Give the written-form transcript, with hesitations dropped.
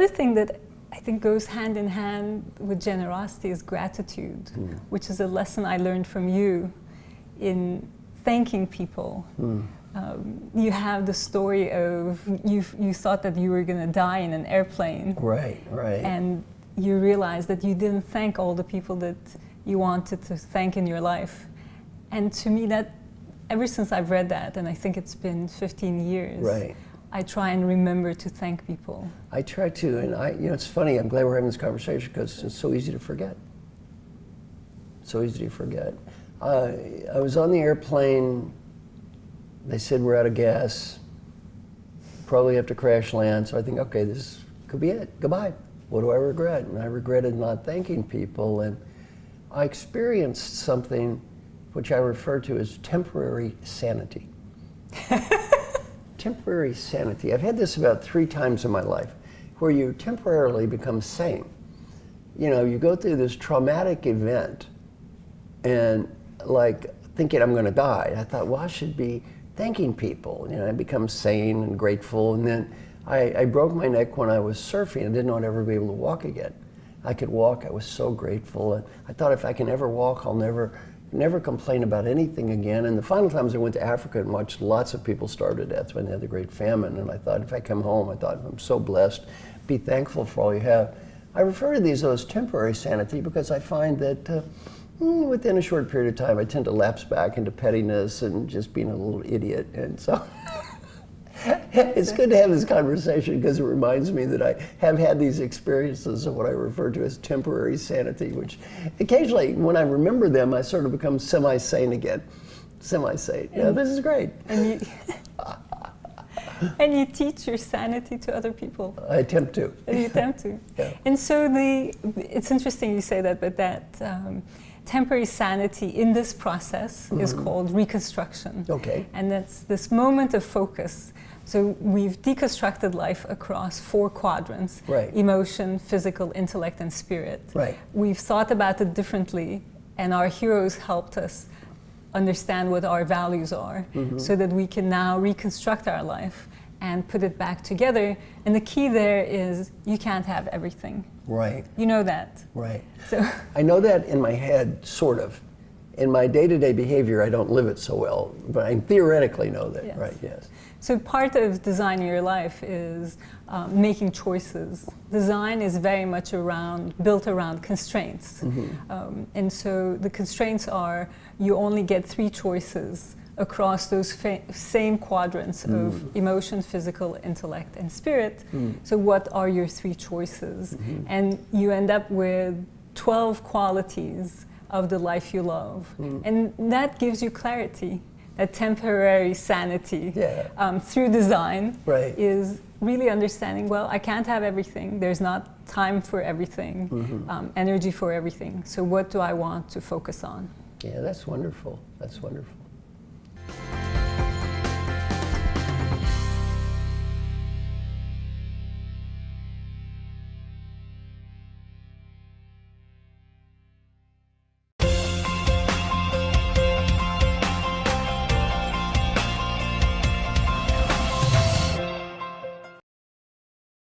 other thing that I think goes hand in hand with generosity is gratitude, which is a lesson I learned from you in thanking people. You have the story of you thought that you were going to die in an airplane. Right. And you realized that you didn't thank all the people that you wanted to thank in your life. And to me, that ever since I've read that, and I think it's been 15 years, I try and remember to thank people. I try to, and it's funny, I'm glad we're having this conversation because it's so easy to forget. So easy to forget. I was on the airplane, they said we're out of gas, probably have to crash land, so I think, okay, this could be it, goodbye. What do I regret? And I regretted not thanking people, and I experienced something which I refer to as temporary sanity. Temporary sanity. I've had this about 3 times in my life, where you temporarily become sane. You go through this traumatic event, and like thinking I'm going to die, I thought, well, I should be thanking people. I become sane and grateful, and then I broke my neck when I was surfing. I didn't know I'd ever be able to walk again. I could walk. I was so grateful, and I thought if I can ever walk, I'll never complain about anything again. And the final times I went to Africa and watched lots of people starve to death when they had the Great Famine. And I thought, if I come home, I'm so blessed. Be thankful for all you have. I refer to these as temporary sanity because I find that within a short period of time, I tend to lapse back into pettiness and just being a little idiot. And so it's good to have this conversation because it reminds me that I have had these experiences of what I refer to as temporary sanity, which occasionally, when I remember them, I sort of become semi-sane again. Semi-sane. Yeah, this is great. And you teach your sanity to other people. I attempt to. You attempt to. Yeah. And so it's interesting you say that, but that temporary sanity in this process is called reconstruction. Okay. And that's this moment of focus. So we've deconstructed life across 4 quadrants: emotion, physical, intellect, and spirit. Right. We've thought about it differently, and our heroes helped us understand what our values are, so that we can now reconstruct our life and put it back together. And the key there is you can't have everything. Right. You know that. Right. So I know that in my head, sort of. In my day-to-day behavior, I don't live it so well, but I theoretically know that. Yes. Right, yes. So part of designing your life is making choices. Design is very much built around constraints. And so the constraints are you only get 3 choices across those same quadrants of emotion, physical, intellect, and spirit. So what are your 3 choices? And you end up with 12 qualities of the life you love. And that gives you clarity. That temporary sanity through design is really understanding, well, I can't have everything. There's not time for everything, energy for everything. So what do I want to focus on? Yeah, that's wonderful. That's wonderful.